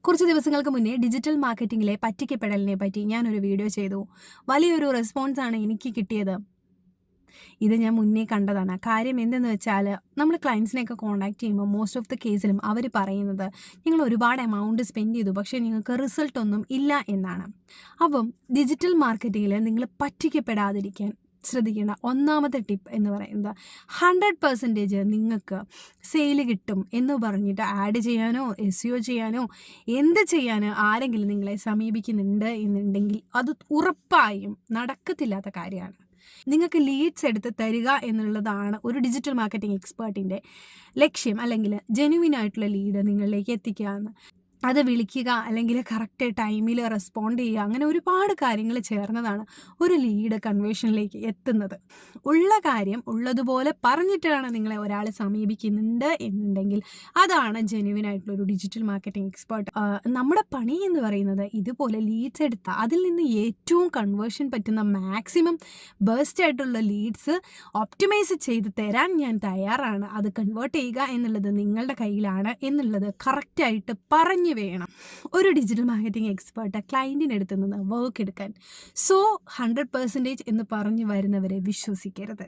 കുറച്ച് ദിവസങ്ങൾക്ക് മുന്നേ ഡിജിറ്റൽ മാർക്കറ്റിങ്ങിലെ പറ്റിക്കപ്പെടലിനെ പറ്റി ഞാനൊരു വീഡിയോ ചെയ്തു. വലിയൊരു റെസ്പോൺസാണ് എനിക്ക് കിട്ടിയത്. ഇത് ഞാൻ മുന്നേ കണ്ടതാണ്. കാര്യം എന്തെന്ന് വെച്ചാൽ, നമ്മൾ ക്ലയൻസിനെയൊക്കെ കോൺടാക്ട് ചെയ്യുമ്പോൾ മോസ്റ്റ് ഓഫ് ദ കേസിലും അവർ പറയുന്നത് നിങ്ങൾ ഒരുപാട് എമൗണ്ട് സ്പെൻഡ് ചെയ്തു, പക്ഷേ നിങ്ങൾക്ക് റിസൾട്ടൊന്നും ഇല്ല എന്നാണ്. അപ്പം ഡിജിറ്റൽ മാർക്കറ്റിങ്ങിൽ നിങ്ങൾ പറ്റിക്കപ്പെടാതിരിക്കാൻ ശ്രദ്ധിക്കേണ്ട ഒന്നാമത്തെ ടിപ്പ് എന്ന് പറയുന്നത് 100% നിങ്ങൾക്ക് സെയിൽ കിട്ടും എന്ന് പറഞ്ഞിട്ട് ആഡ് ചെയ്യാനോ SEO ചെയ്യാനോ എന്ത് ചെയ്യാനോ ആരെങ്കിലും നിങ്ങളെ സമീപിക്കുന്നുണ്ട് എന്നുണ്ടെങ്കിൽ അത് ഉറപ്പായും നടക്കത്തില്ലാത്ത കാര്യമാണ്. നിങ്ങൾക്ക് ലീഡ്സ് എടുത്ത് തരിക എന്നുള്ളതാണ് ഒരു ഡിജിറ്റൽ മാർക്കറ്റിംഗ് എക്സ്പേർട്ടിൻ്റെ ലക്ഷ്യം, അല്ലെങ്കിൽ ജെന്യുവിൻ ആയിട്ടുള്ള ലീഡ് നിങ്ങളിലേക്ക് എത്തിക്കുക എന്ന്. അത് വിളിക്കുക, അല്ലെങ്കിൽ കറക്റ്റ് ടൈമിൽ റെസ്പോണ്ട് ചെയ്യുക, അങ്ങനെ ഒരുപാട് കാര്യങ്ങൾ ചേർന്നതാണ് ഒരു ലീഡ് കൺവേർഷനിലേക്ക് എത്തുന്നത്. ഉള്ള കാര്യം ഉള്ളതുപോലെ പറഞ്ഞിട്ടാണ് നിങ്ങളെ ഒരാൾ സമീപിക്കുന്നുണ്ട് എന്നുണ്ടെങ്കിൽ അതാണ് ജെന്യുവിൻ ആയിട്ടുള്ള ഒരു ഡിജിറ്റൽ മാർക്കറ്റിംഗ് എക്സ്പേർട്ട്. നമ്മുടെ പണി എന്ന് പറയുന്നത് ഇതുപോലെ ലീഡ്സ് എടുത്താൽ അതിൽ നിന്ന് ഏറ്റവും കൺവേർഷൻ പറ്റുന്ന മാക്സിമം ബേസ്റ്റ് ആയിട്ടുള്ള ലീഡ്സ് ഒപ്റ്റിമൈസ് ചെയ്ത് തരാൻ ഞാൻ തയ്യാറാണ്. അത് കൺവേർട്ട് ചെയ്യുക എന്നുള്ളത് നിങ്ങളുടെ കയ്യിലാണ് എന്നുള്ളത് കറക്റ്റായിട്ട് പറഞ്ഞു വേണം ഒരു ഡിജിറ്റൽ മാർക്കറ്റിംഗ് എക്സ്പേർട്ട് ക്ലയൻറ്റിൻ്റെ അടുത്ത് നിന്ന് വർക്ക് എടുക്കാൻ. സോ 100% എന്ന് പറഞ്ഞു വരുന്നവരെ വിശ്വസിക്കരുത്.